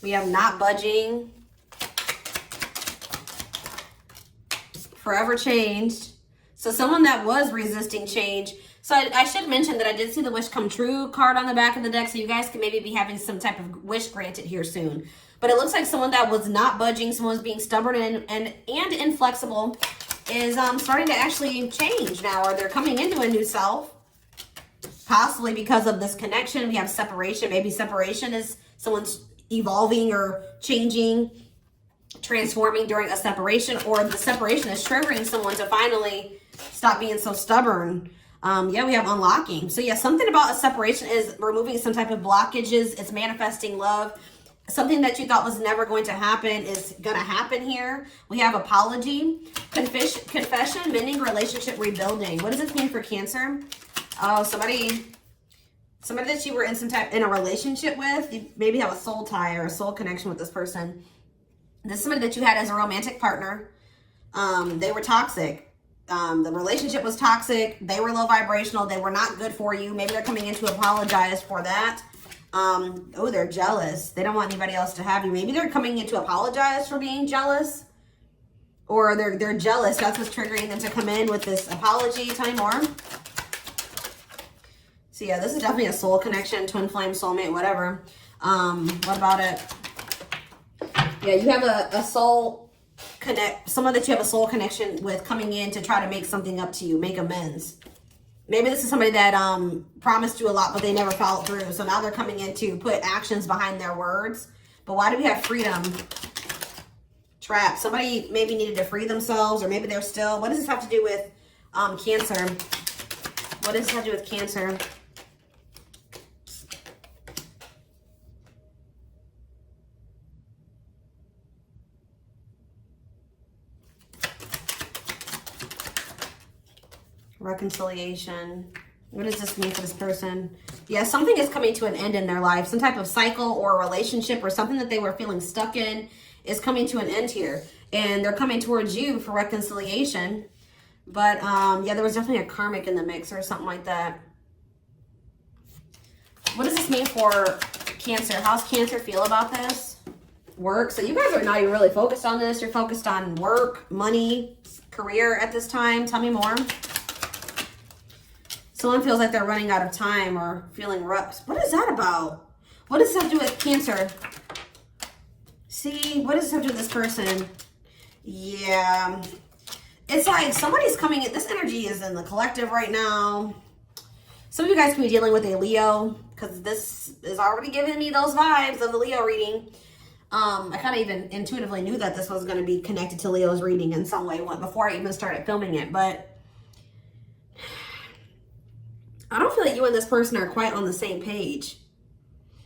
We have not budging. Forever changed. So someone that was resisting change. So I should mention that I did see the wish come true card on the back of the deck. So you guys can maybe be having some type of wish granted here soon. But it looks like someone that was not budging, someone was being stubborn and inflexible is starting to actually change now. Or they're coming into a new self. Possibly because of this connection. We have separation. Maybe separation is someone's evolving or changing, transforming during a separation, or the separation is triggering someone to finally stop being so stubborn. Yeah, we have unlocking. So yeah, something about a separation is removing some type of blockages. It's manifesting love. Something that you thought was never going to happen is going to happen here. We have apology, confession, mending, relationship, rebuilding. What does this mean for Cancer? Oh, somebody that you were in a relationship with. You maybe have a soul tie or a soul connection with this person. This is somebody that you had as a romantic partner. They were toxic. The relationship was toxic. They were low vibrational. They were not good for you. Maybe they're coming in to apologize for that. Oh, they're jealous. They don't want anybody else to have you. Maybe they're coming in to apologize for being jealous. Or they're jealous. That's what's triggering them to come in with this apology. Tell me more. So yeah, this is definitely a soul connection, twin flame, soulmate, whatever. What about it? Yeah, you have a soul someone that you have a soul connection with coming in to try to make something up to you, make amends. Maybe this is somebody that promised you a lot, but they never followed through. So now they're coming in to put actions behind their words. But why do we have freedom? Trap. Somebody maybe needed to free themselves, or maybe they're still. What does this have to do with Cancer? What does this have to do with Cancer? Reconciliation. What does this mean for this person? Yeah, something is coming to an end in their life. Some type of cycle or relationship or something that they were feeling stuck in is coming to an end here. And they're coming towards you for reconciliation. But yeah, there was definitely a karmic in the mix or something like that. What does this mean for Cancer? How's Cancer feel about this? Work. So you guys are not even really focused on this. You're focused on work, money, career at this time. Tell me more. Someone feels like they're running out of time or feeling rough. What is that about? What does this have to do with Cancer? See, what does this have to do with this person? Yeah. It's like somebody's coming in. This energy is in the collective right now. Some of you guys can be dealing with a Leo, because this is already giving me those vibes of the Leo reading. I kind of even intuitively knew that this was going to be connected to Leo's reading in some way before I even started filming it. But I don't feel like you and this person are quite on the same page.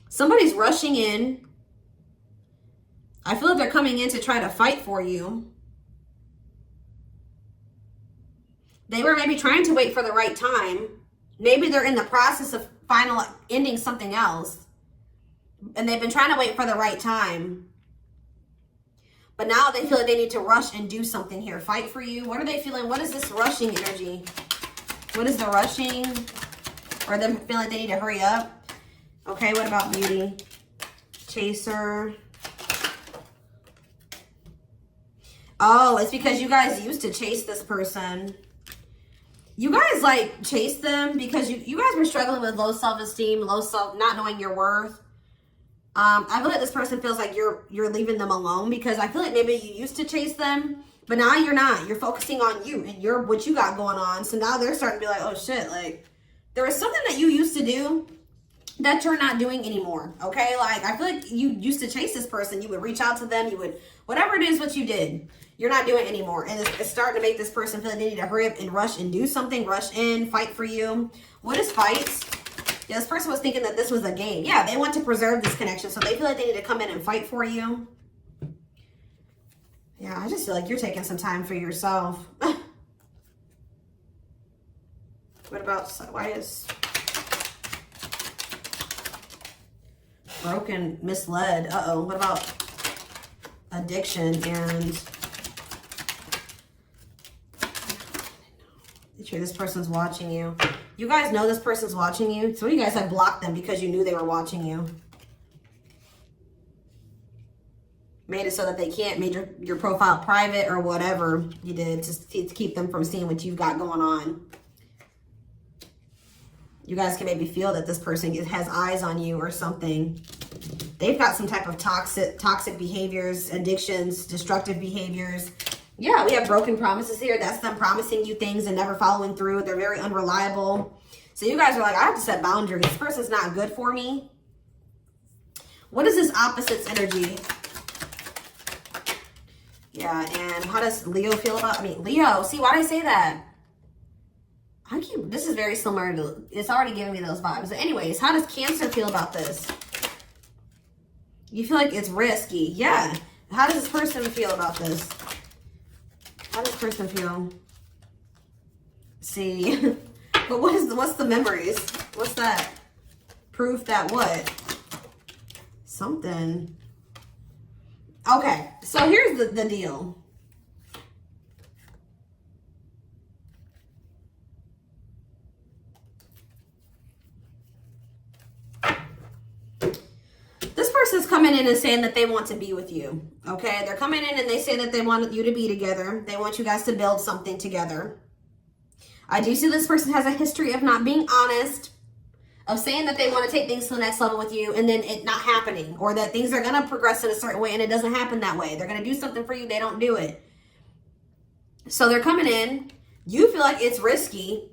Somebody's rushing in. I feel like they're coming in to try to fight for you. They were maybe trying to wait for the right time. Maybe they're in the process of ending something else. And they've been trying to wait for the right time. But now they feel like they need to rush and do something here. Fight for you. What are they feeling? What is this rushing energy? What is the rushing? Or them feeling like they need to hurry up? Okay, what about beauty? Chaser. Oh, it's because you guys used to chase this person. You guys like chased them because you guys were struggling with low self-esteem, not knowing your worth. I feel like this person feels like you're leaving them alone, because I feel like maybe you used to chase them, but now you're not. You're focusing on you and what you got going on. So now they're starting to be like, oh shit, like there was something that you used to do that you're not doing anymore. Okay, like I feel like you used to chase this person. You would reach out to them. You would, whatever it is what you did, you're not doing it anymore. And it's starting to make this person feel like they need to hurry up and rush and do something, rush in, fight for you. What is fights? Yeah, this person was thinking that this was a game. Yeah, they want to preserve this connection, so they feel like they need to come in and fight for you. Yeah, I just feel like you're taking some time for yourself. What about, why is broken, misled? Uh-oh, what about addiction and sure this person's watching you. You guys know this person's watching you. Some of you guys have blocked them because you knew they were watching you. Made it so that they can't, made your profile private or whatever you did to keep them from seeing what you've got going on. You guys can maybe feel that this person has eyes on you or something. They've got some type of toxic behaviors, addictions, destructive behaviors. Yeah, we have broken promises here. That's them promising you things and never following through. They're very unreliable. So you guys are like, I have to set boundaries. This person's not good for me. What is this opposites energy? Yeah, and how does Leo feel about, Leo, see, why did I say that? This is very similar to, it's already giving me those vibes. But anyways, how does Cancer feel about this? You feel like it's risky. Yeah. How does this person feel about this? How does this person feel? See, but what's the memories? What's that? Proof that what? Something. Okay, so here's the deal. This person's coming in and saying that they want to be with you, okay? They're coming in and they say that they want you to be together. They want you guys to build something together. I do see this person has a history of not being honest, of saying that they want to take things to the next level with you and then it not happening, or that things are going to progress in a certain way and it doesn't happen that way. They're going to do something for you, they don't do it. So they're coming in, you feel like it's risky,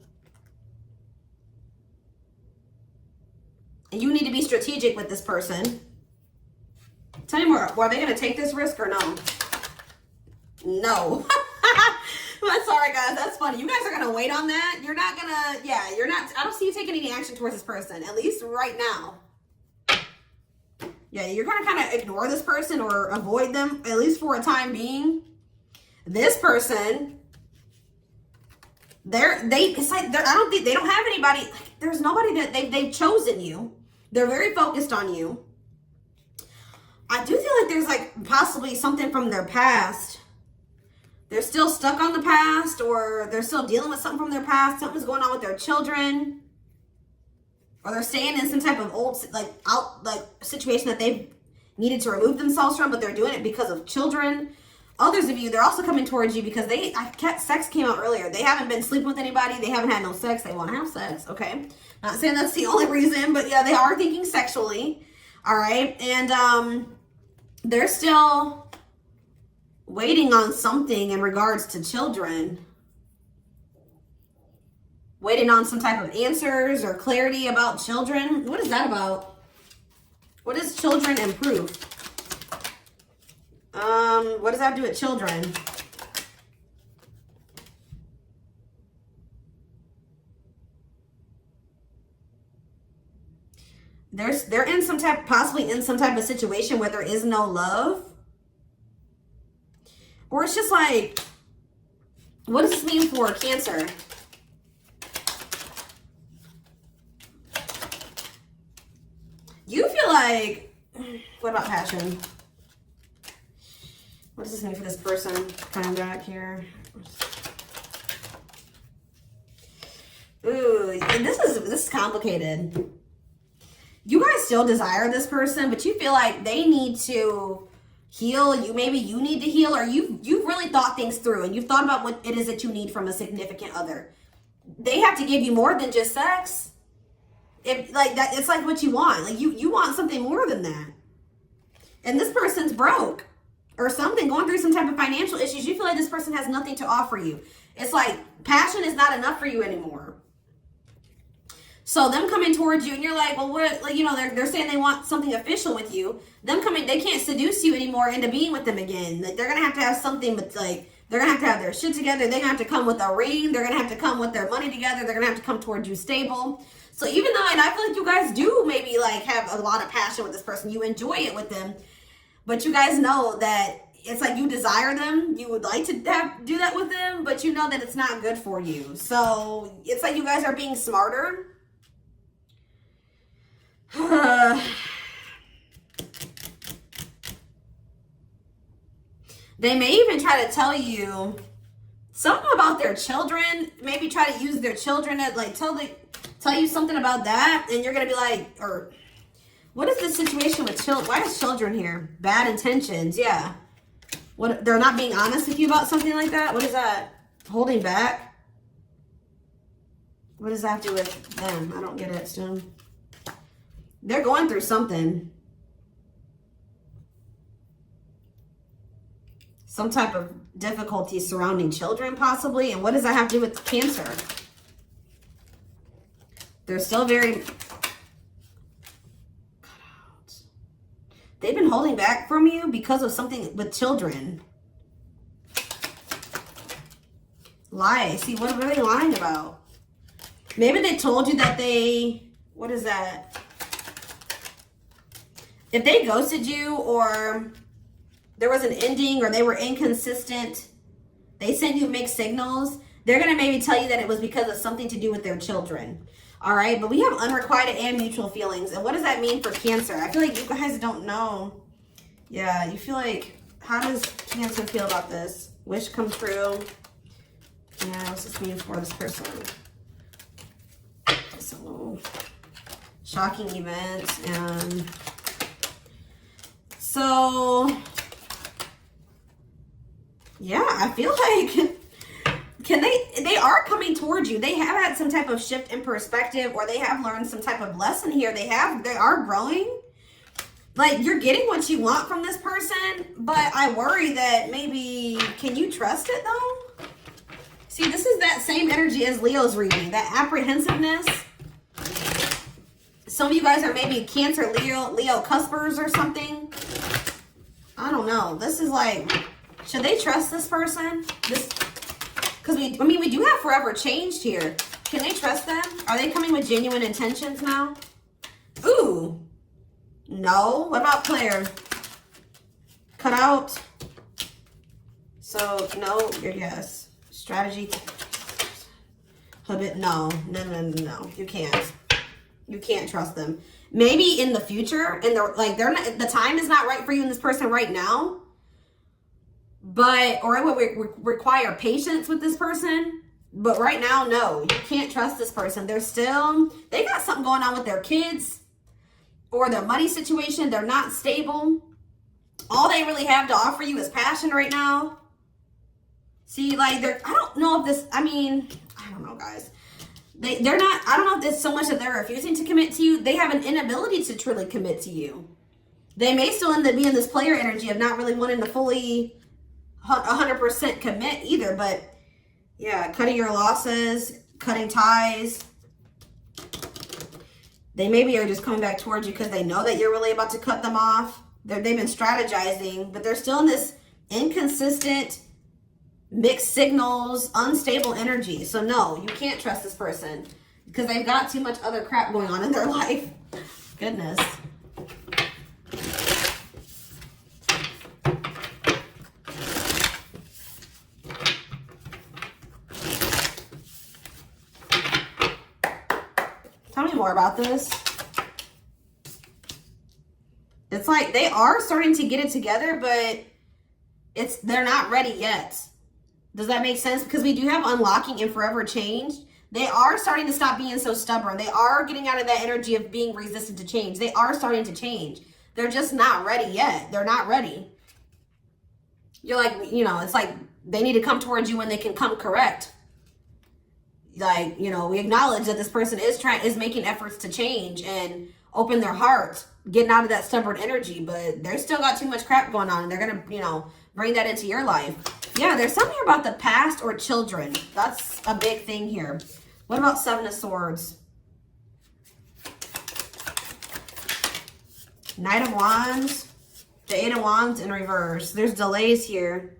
and you need to be strategic with this person. Tell me more, are they going to take this risk or no? No. I'm sorry, guys. That's funny. You guys are going to wait on that. You're not going to, yeah, you're not, I don't see you taking any action towards this person, at least right now. Yeah, you're going to kind of ignore this person or avoid them, at least for a time being. This person, it's like, I don't think, they don't have anybody, there's nobody that they've chosen you. They're very focused on you. I do feel like there's like possibly something from their past. They're still stuck on the past, or they're still dealing with something from their past. Something's going on with their children, or they're staying in some type of old situation that they've needed to remove themselves from, but they're doing it because of children. Others of you, they're also coming towards you because sex came out earlier. They haven't been sleeping with anybody. They haven't had no sex. They want to have sex. Okay. Not saying that's the only reason, but yeah, they are thinking sexually. All right. And they're still waiting on something in regards to children. Waiting on some type of answers or clarity about children. What is that about? What is children and proof? What does that have to do with children? They're in some type, possibly in some type of situation where there is no love. Or it's just like, what does this mean for Cancer? You feel like, what about passion? What does this mean for this person? Coming back here. Ooh, and this is complicated. You guys still desire this person, but you feel like they need to heal. Maybe you need to heal, or you've really thought things through and you've thought about what it is that you need from a significant other. They have to give you more than just sex. It's like what you want. Like you want something more than that. And this person's broke or something, going through some type of financial issues. You feel like this person has nothing to offer you. It's like passion is not enough for you anymore. So them coming towards you and you're like, well, what, like, you know, they're saying they want something official with you. Them coming, they can't seduce you anymore into being with them again. Like they're going to have something, but like, they're going to have their shit together. They're going to have to come with a ring. They're going to have to come with their money together. They're going to have to come towards you stable. So even though, and I feel like you guys do maybe like have a lot of passion with this person, you enjoy it with them, but you guys know that it's like you desire them. You would like to do that with them, but you know that it's not good for you. So it's like you guys are being smarter. They may even try to tell you something about their children. Maybe try to use their children to like tell you something about that, and you're gonna be like, or What is the situation with children? Why is children here? Bad intentions. Yeah. What? They're not being honest with you about something like that? What is that? Holding back? What does that have to do with them? I don't get it, Stone. They're going through something. Some type of difficulty surrounding children, possibly. And what does that have to do with Cancer? They're still very... They've been holding back from you because of something with children. Lie. See, what are they lying about? Maybe they told you that they... What is that? If they ghosted you, or there was an ending, or they were inconsistent, they sent you mixed signals, they're going to maybe tell you that it was because of something to do with their children. All right, but we have unrequited and mutual feelings. And what does that mean for Cancer? I feel like you guys don't know. Yeah, you feel like, how does Cancer feel about this? Wish come true. Yeah, what's this mean for this person? So, shocking events. And so, yeah, I feel like... They are coming towards you. They have had some type of shift in perspective, or they have learned some type of lesson here. They are growing. Like, you're getting what you want from this person, but I worry that maybe, can you trust it though? See, this is that same energy as Leo's reading, that apprehensiveness. Some of you guys are maybe Cancer, Leo cuspers or something. I don't know. This is like, should they trust this person? Because we do have forever changed here. Can they trust them? Are they coming with genuine intentions now? Ooh. No. What about Claire? Cut out. So, no. Yes. Strategy. Habit. No. No. You can't. You can't trust them. Maybe in the future, and they're not, the time is not right for you and this person right now. Or it would require patience with this person. But right now, no, you can't trust this person. They got something going on with their kids or their money situation. They're not stable. All they really have to offer you is passion right now. See, like, I don't know if this, I don't know, guys. They're not, I don't know if it's so much that they're refusing to commit to you. They have an inability to truly commit to you. They may still end up being this player energy of not really wanting to fully 100% commit either, but yeah, cutting your losses, cutting ties. They maybe are just coming back towards you because they know that you're really about to cut them off. They've been strategizing, but they're still in this inconsistent, mixed signals, unstable energy. So no, you can't trust this person because they've got too much other crap going on in their life. Goodness. Tell me more about this. It's like they are starting to get it together, but they're not ready yet. Does that make sense? Because we do have unlocking and forever change. They are starting to stop being so stubborn. They are getting out of that energy of being resistant to change. They are starting to change. They're just not ready yet. They're not ready. You're like, it's like they need to come towards you when they can come correct. Like, we acknowledge that this person is making efforts to change and open their heart, getting out of that stubborn energy, but they're still got too much crap going on, and they're gonna, bring that into your life. Yeah, there's something about the past or children. That's a big thing here. What about Seven of Swords? Knight of Wands, the Eight of Wands in reverse. There's delays here.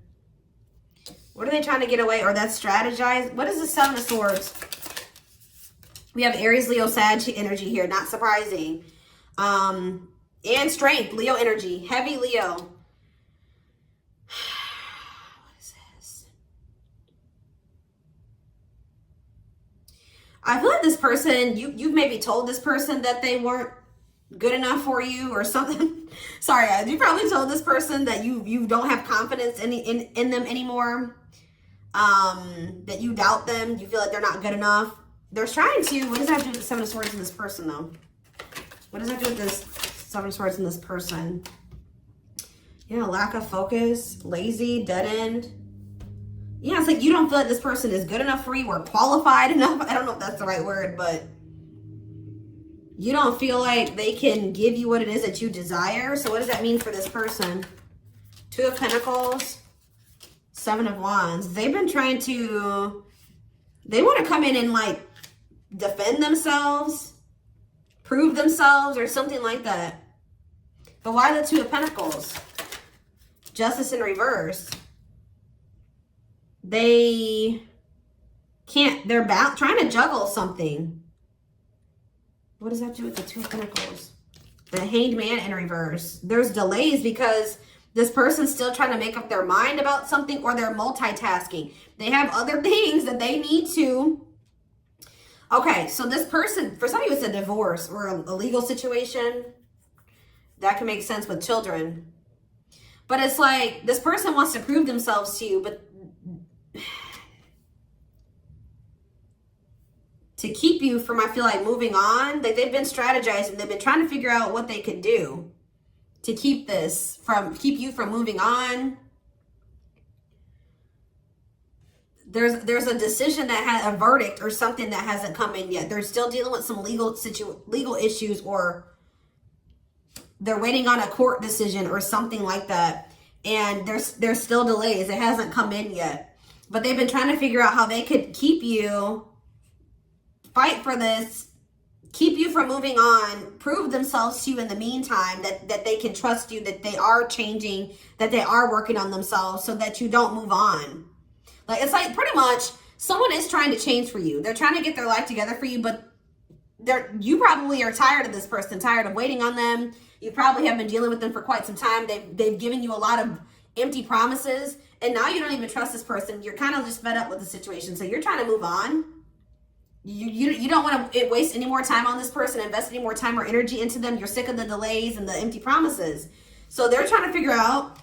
What are they trying to get away? Or that's strategize? What is the Seven of Swords? We have Aries, Leo, Sag energy here. Not surprising. And strength, Leo energy. Heavy Leo. What is this? I feel like this person, you've maybe told this person that they weren't good enough for you or something. Sorry, guys. You probably told this person that you don't have confidence in them anymore. That you doubt them. You feel like they're not good enough. They're trying to, what does that have to do with the Seven of Swords in this person though? What does that do with this Seven of Swords in this person. Yeah, lack of focus, lazy, dead end. Yeah, it's like you don't feel like this person is good enough for you or qualified enough. I don't know if that's the right word, but you don't feel like they can give you what it is that you desire. So what does that mean for this person? Two of Pentacles, Seven of Wands. They've been trying to, they want to come in and like defend themselves, prove themselves or something like that. But why the Two of Pentacles? Justice in reverse. They can't, they're trying to juggle something. What does that do with the Two of Pentacles? The Hanged Man in reverse. There's delays because this person's still trying to make up their mind about something, or they're multitasking. They have other things that they need to. Okay, so this person, for some of you, it's a divorce or a legal situation. That can make sense with children. But it's like this person wants to prove themselves to you, but to keep you from, I feel like, moving on. They've been strategizing. They've been trying to figure out what they could do to keep you from moving on. There's a decision that had a verdict or something that hasn't come in yet. They're still dealing with some legal issues, or they're waiting on a court decision or something like that. And there's still delays. It hasn't come in yet. But they've been trying to figure out how they could keep you, fight for this, keep you from moving on, prove themselves to you in the meantime, that they can trust you, that they are changing, that they are working on themselves so that you don't move on. Like, it's like pretty much someone is trying to change for you. They're trying to get their life together for you, but you probably are tired of this person, tired of waiting on them. You probably have been dealing with them for quite some time. They've given you a lot of empty promises, and now you don't even trust this person. You're kind of just fed up with the situation, so you're trying to move on. You don't want to waste any more time on this person, invest any more time or energy into them. You're sick of the delays and the empty promises. So they're trying to figure out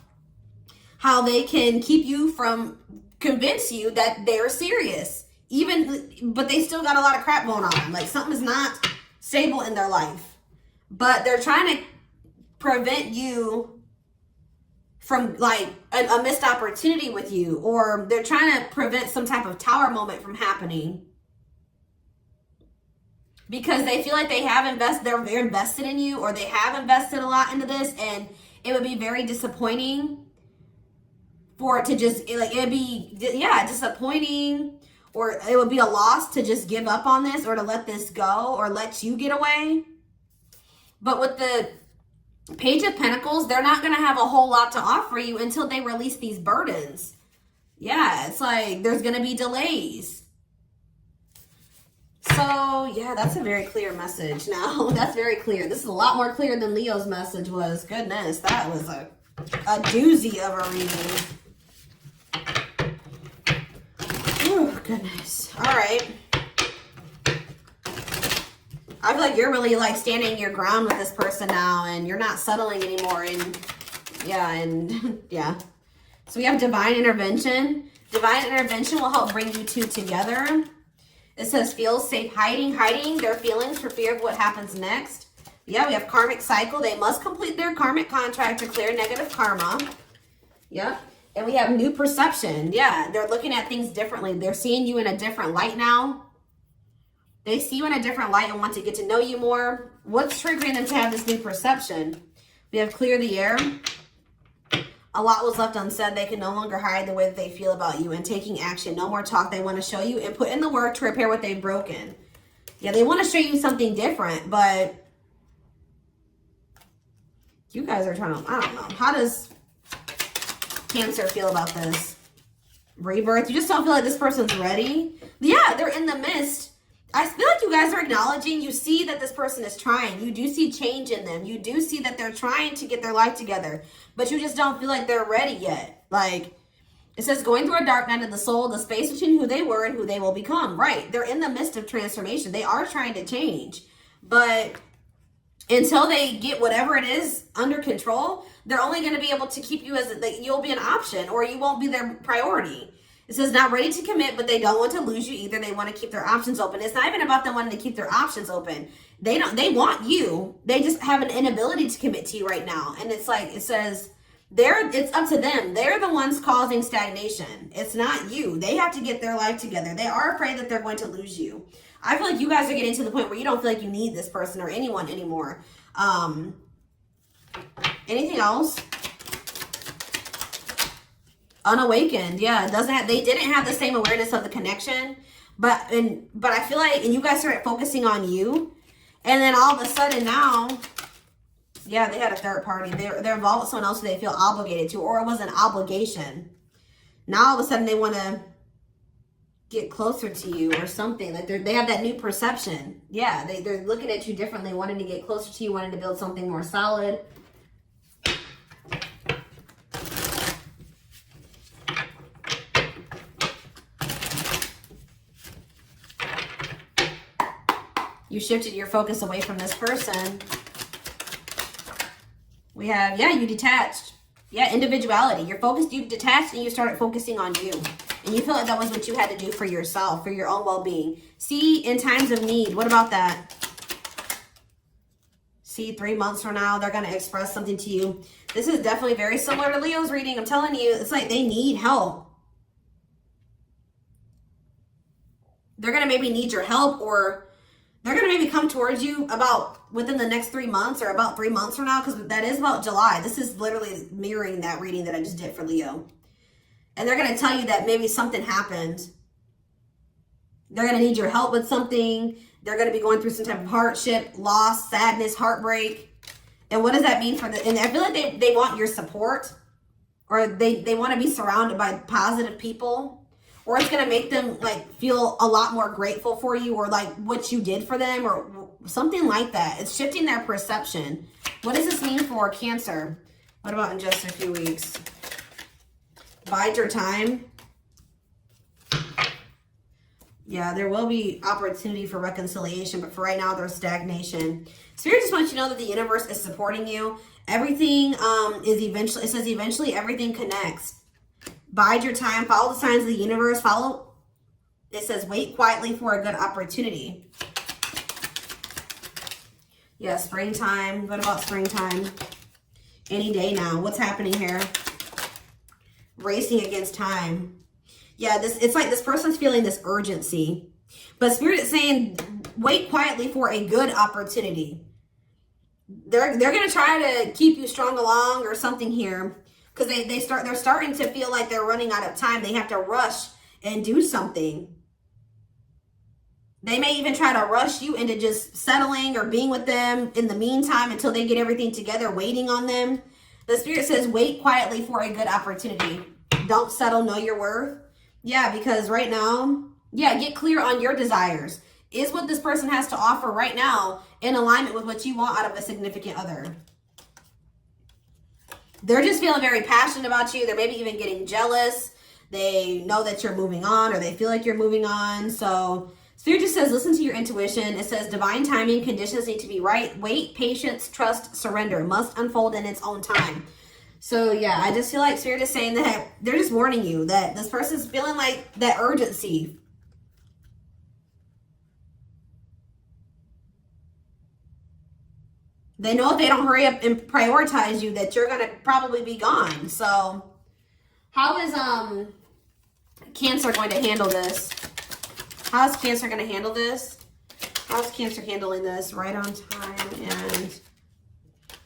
how they can keep you from, convince you that they're serious. But they still got a lot of crap going on. Like, something is not stable in their life. But they're trying to prevent you from, like, a missed opportunity with you. Or they're trying to prevent some type of tower moment from happening. Because they feel like they're invested in you, or they have invested a lot into this, and it would be very disappointing for it to just, like, it'd be, yeah, disappointing, or it would be a loss to just give up on this, or to let this go, or let you get away. But with the Page of Pentacles, they're not going to have a whole lot to offer you until they release these burdens. Yeah, it's like there's going to be delays. So, yeah, that's a very clear message now. That's very clear. This is a lot more clear than Leo's message was. Goodness, that was a doozy of a reading. Oh, goodness. All right. I feel like you're really, like, standing your ground with this person now, and you're not settling anymore. And, yeah. So we have Divine Intervention. Divine Intervention will help bring you two together. It says feel safe hiding their feelings for fear of what happens next. Yeah, we have Karmic Cycle. They must complete their karmic contract to clear negative karma. Yep. And we have New Perception. Yeah, they're looking at things differently. They're seeing you in a different light now. They see you in a different light and want to get to know you more. What's triggering them to have this new perception? We have Clear the Air. A lot was left unsaid. They can no longer hide the way that they feel about you, and taking action. No more talk. They want to show you and put in the work to repair what they've broken. Yeah, they want to show you something different, but you guys are trying to, I don't know. How does Cancer feel about this? Rebirth. You just don't feel like this person's ready. Yeah, they're in the midst. I feel like you guys are acknowledging, you see that this person is trying. You do see change in them. You do see that they're trying to get their life together, but you just don't feel like they're ready yet. Like, it says going through a dark night of the soul, the space between who they were and who they will become. Right. They're in the midst of transformation. They are trying to change, but until they get whatever it is under control, they're only going to be able to keep you as, like, you'll be an option, or you won't be their priority. It says not ready to commit, but they don't want to lose you either. They want to keep their options open. It's not even about them wanting to keep their options open. They want you. They just have an inability to commit to you right now. And it's like, it says, it's up to them. They're the ones causing stagnation. It's not you. They have to get their life together. They are afraid that they're going to lose you. I feel like you guys are getting to the point where you don't feel like you need this person or anyone anymore. Anything else? Unawakened. Yeah, it doesn't have, they didn't have the same awareness of the connection, but I feel like, and you guys started focusing on you, and then all of a sudden now, yeah, they had a third party. They're involved with someone else who they feel obligated to, or it was an obligation. Now all of a sudden they want to get closer to you or something. Like they have that new perception. Yeah, they're looking at you differently, wanting to get closer to you, wanting to build something more solid. You shifted your focus away from this person. We have, yeah, you detached. Yeah, individuality. You're focused, you detached, and you started focusing on you. And you feel like that was what you had to do for yourself, for your own well-being. See, in times of need, what about that? See, 3 months from now, they're going to express something to you. This is definitely very similar to Leo's reading. I'm telling you, it's like they need help. They're going to maybe need your help, or they're going to maybe come towards you about within the next 3 months, or about 3 months from now, because that is about July. This is literally mirroring that reading that I just did for Leo. And they're going to tell you that maybe something happened. They're going to need your help with something. They're going to be going through some type of hardship, loss, sadness, heartbreak. And what does that mean for the, and I feel like they want your support, or they want to be surrounded by positive people. Or it's going to make them like feel a lot more grateful for you, or like what you did for them, or something like that. It's shifting their perception. What does this mean for Cancer? What about in just a few weeks? Bide your time. Yeah, there will be opportunity for reconciliation, but for right now, there's stagnation. Spirit just wants you to know that the universe is supporting you. Everything is eventually, it says eventually everything connects. Bide your time, follow the signs of the universe, follow, it says wait quietly for a good opportunity. Yeah, springtime. What about springtime? Any day now. What's happening here? Racing against time. Yeah, it's like this person's feeling this urgency. But Spirit is saying wait quietly for a good opportunity. They're going to try to keep you strung along or something here. Because they're starting to feel like they're running out of time. They have to rush and do something. They may even try to rush you into just settling or being with them in the meantime until they get everything together, waiting on them. The Spirit says, wait quietly for a good opportunity. Don't settle, know your worth. Yeah, because right now, yeah, get clear on your desires. Is what this person has to offer right now in alignment with what you want out of a significant other? They're just feeling very passionate about you. They're maybe even getting jealous. They know that you're moving on, or they feel like you're moving on. So Spirit just says, listen to your intuition. It says divine timing, conditions need to be right. Wait, patience, trust, surrender must unfold in its own time. So yeah, I just feel like Spirit is saying that they're just warning you that this person's feeling like that urgency. They know if they don't hurry up and prioritize you that you're going to probably be gone. So how is Cancer going to handle this? How is Cancer going to handle this? How's Cancer handling this? Right on time. And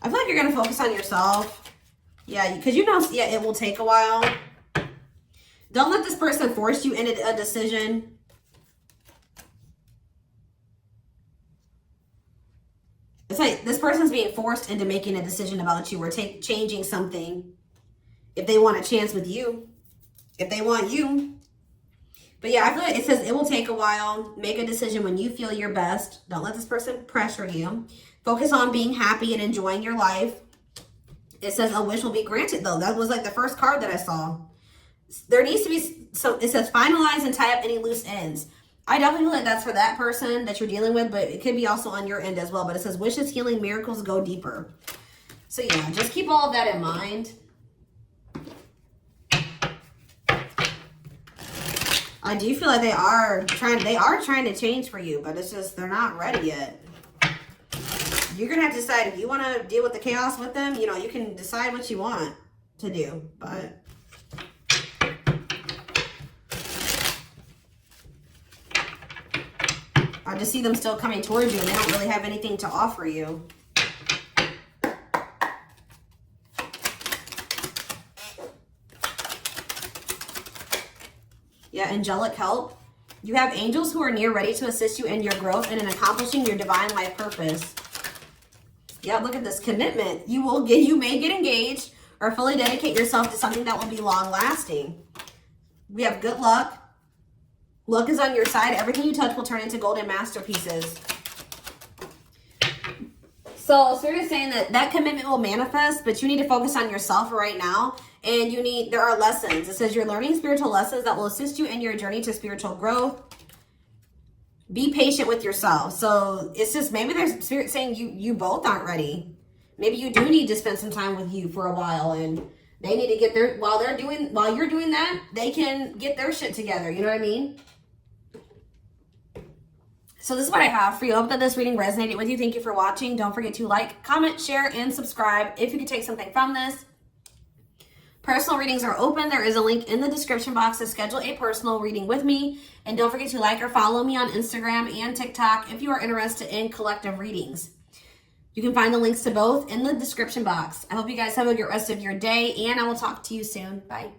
I feel like you're going to focus on yourself. Yeah, because you know, yeah, it will take a while. Don't let this person force you into a decision. It's like this person's being forced into making a decision about you, or changing something if they want a chance with you, if they want you. But yeah, I feel like it says it will take a while. Make a decision when you feel your best. Don't let this person pressure you. Focus on being happy and enjoying your life. It says a wish will be granted, though. That was like the first card that I saw. There needs to be, so it says finalize and tie up any loose ends. I definitely feel like that's for that person that you're dealing with, but it could be also on your end as well. But it says wishes, healing, miracles, go deeper. So yeah, just keep all of that in mind. I do feel like they are trying to change for you, but it's just they're not ready yet. You're gonna have to decide if you want to deal with the chaos with them. You know, you can decide what you want to do, but I just see them still coming towards you and they don't really have anything to offer you. Yeah, angelic help. You have angels who are near ready to assist you in your growth and in accomplishing your divine life purpose. Yeah, look at this commitment. You may get engaged or fully dedicate yourself to something that will be long lasting. We have good luck. Luck is on your side. Everything you touch will turn into golden masterpieces. So Spirit is saying that commitment will manifest, but you need to focus on yourself right now. And there are lessons. It says you're learning spiritual lessons that will assist you in your journey to spiritual growth. Be patient with yourself. So it's just, maybe there's Spirit saying you both aren't ready. Maybe you do need to spend some time with you for a while, and they need to get their, while you're doing that, they can get their shit together. You know what I mean? So this is what I have for you. I hope that this reading resonated with you. Thank you for watching. Don't forget to like, comment, share, and subscribe if you could take something from this. Personal readings are open. There is a link in the description box to schedule a personal reading with me. And don't forget to like or follow me on Instagram and TikTok if you are interested in collective readings. You can find the links to both in the description box. I hope you guys have a good rest of your day, and I will talk to you soon. Bye.